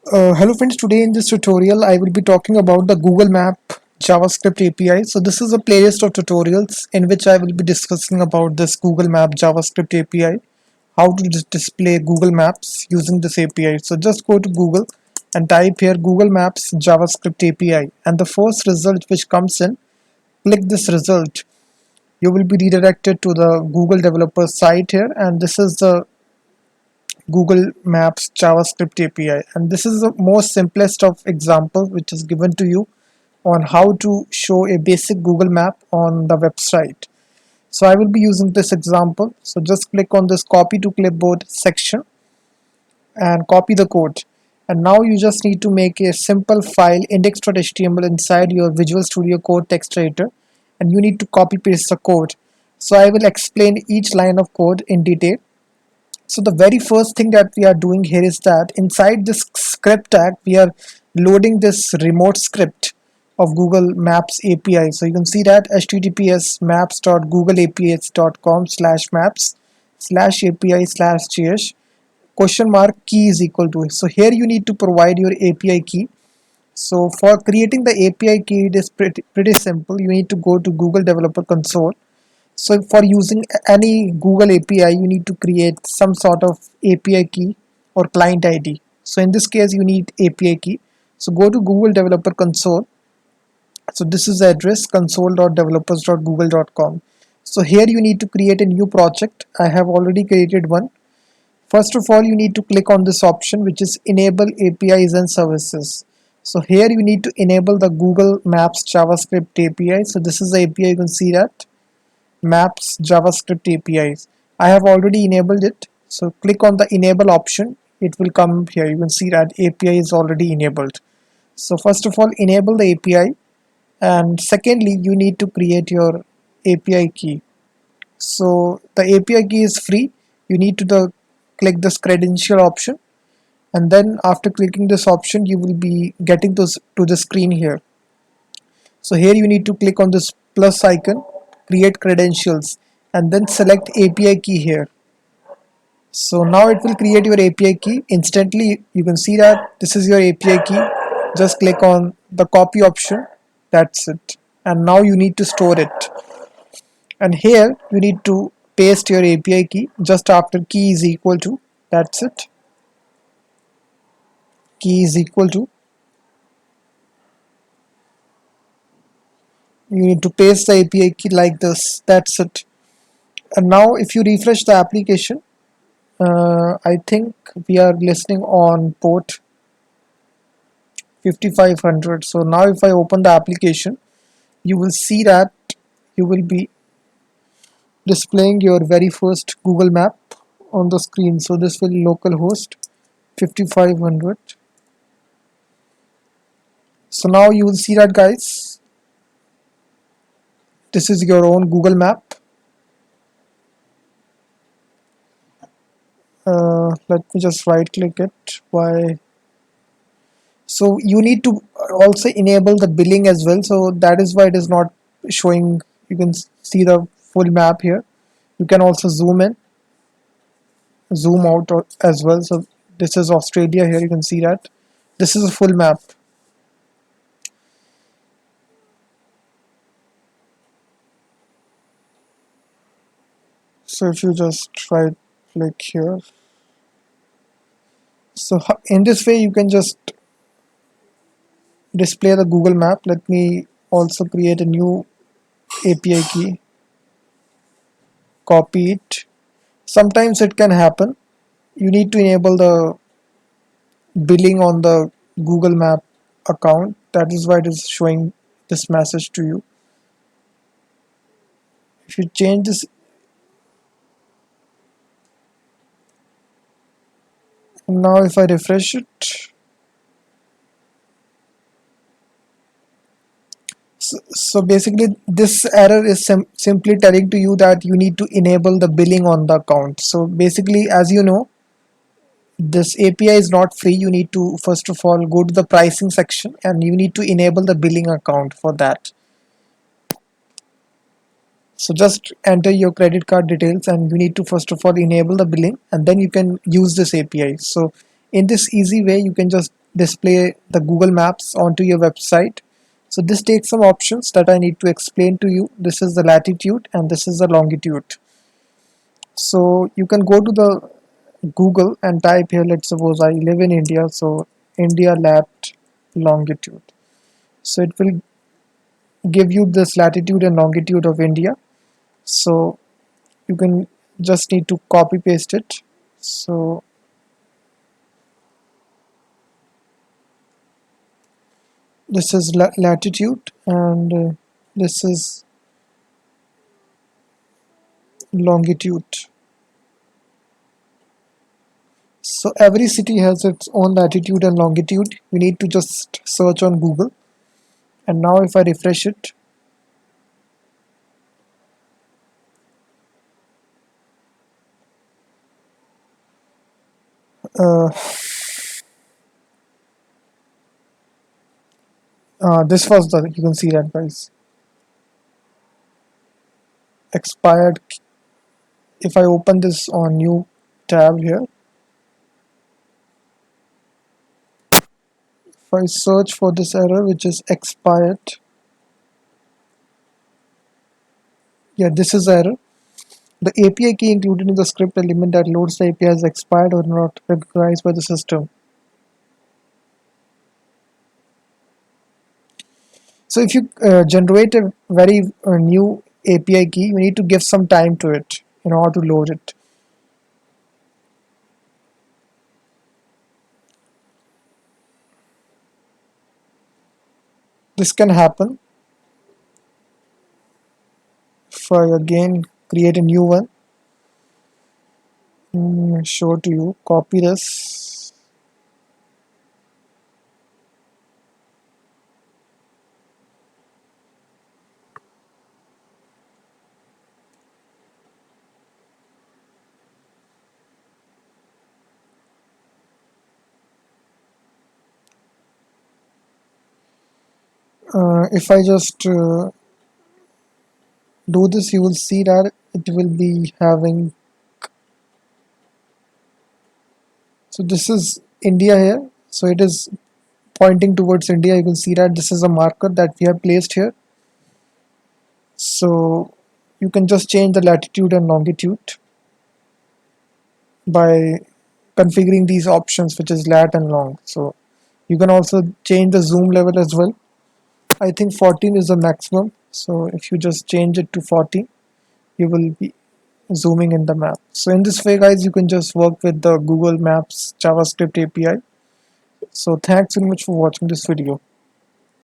Hello friends, today in this tutorial I will be talking about the Google Map JavaScript API. So this is a playlist of tutorials in which I will be discussing about this Google Map JavaScript API, how to display Google Maps using this API. So just go to Google and type here Google Maps JavaScript API, and the first result which comes in, click this result. You will be redirected to the Google developer site here, and this is the Google Maps JavaScript API, and this is the most simplest of example which is given to you on how to show a basic Google map on the website. So I will be using this example. So just click on this copy to clipboard section and copy the code, and now you just need to make a simple file index.html inside your Visual Studio Code text editor, and you need to copy paste the code. So I will explain each line of code in detail. So the very first thing that we are doing here is that inside this script tag, we are loading this remote script of Google Maps API. So you can see that https maps.googleaps.com/maps/api/js question mark key is equal to. So here you need to provide your API key. So for creating the API key, it is pretty simple. You need to go to Google Developer Console. So for using any Google API, you need to create some sort of API key or client ID. So in this case, you need API key. So go to Google Developer Console. So this is the address console.developers.google.com. So here you need to create a new project. I have already created one. First of all, you need to click on this option which is enable APIs and services. So here you need to enable the Google Maps JavaScript API. So this is the API, you can see that. Maps JavaScript APIs. I have already enabled it. So click on the enable option. It will come here. You can see that API is already enabled. So first of all, enable the API, and secondly, you need to create your API key. So the API key is free. You need to click this credential option, and then after clicking this option, you will be getting to the screen here. So here you need to click on this plus icon, create credentials, and then select API key here. So now it will create your API key instantly. You can see that this is your API key. Just click on the copy option. That's it. And now you need to store it. And here you need to paste your API key just after key is equal to. That's it. Key is equal to. You need to paste the API key like this. That's it. And now if you refresh the application, I think we are listening on port 5500. So now if I open the application, you will see that you will be displaying your very first Google map on the screen. So this will localhost 5500. So now you will see that, guys, this is your own Google map. Let me just right click it. Why? So you need to also enable the billing as well. So that is why it is not showing. You can see the full map here. You can also zoom in, zoom out as well. So this is Australia here. You can see that this is a full map. So if you just right click here, so in this way you can just display the Google map. Let me also create a new API key, copy it. Sometimes it can happen. You need to enable the billing on the Google Map account. That is why it is showing this message to you. If you change this, now if I refresh it, so basically this error is simply telling to you that you need to enable the billing on the account. So basically, as you know, this API is not free. You need to first of all go to the pricing section and you need to enable the billing account for that. So just enter your credit card details and you need to first of all enable the billing, and then you can use this API. So In this easy way, you can just display the Google Maps onto your website. So this takes some options that I need to explain to you. This is the latitude and this is the longitude. So you can go to the Google and type here, let's suppose I live in India, so India lat longitude. So it will give you this latitude and longitude of India. So you can just need to copy paste it. So this is latitude and this is longitude. So every city has its own latitude and longitude. We need to just search on Google. And now if I refresh it, uh, this was the, you can see that guys, expired. If I open this on new tab here, if I search for this error which is expired, yeah, this is the error. The API key included in the script element that loads the API is expired or not recognized by the system. So if you generate a very new API key, you need to give some time to it in order to load it. This can happen if I again create a new one. Show to you, copy this. If I just do this, you will see that it will be having, so this is India here, so it is pointing towards India. You can see that this is a marker that we have placed here. So you can just change the latitude and longitude by configuring these options, which is lat and long. So you can also change the zoom level as well. I think 14 is the maximum, so if you just change it to 14, you will be zooming in the map. So in this way guys, you can just work with the Google Maps JavaScript API. So thanks very much for watching this video.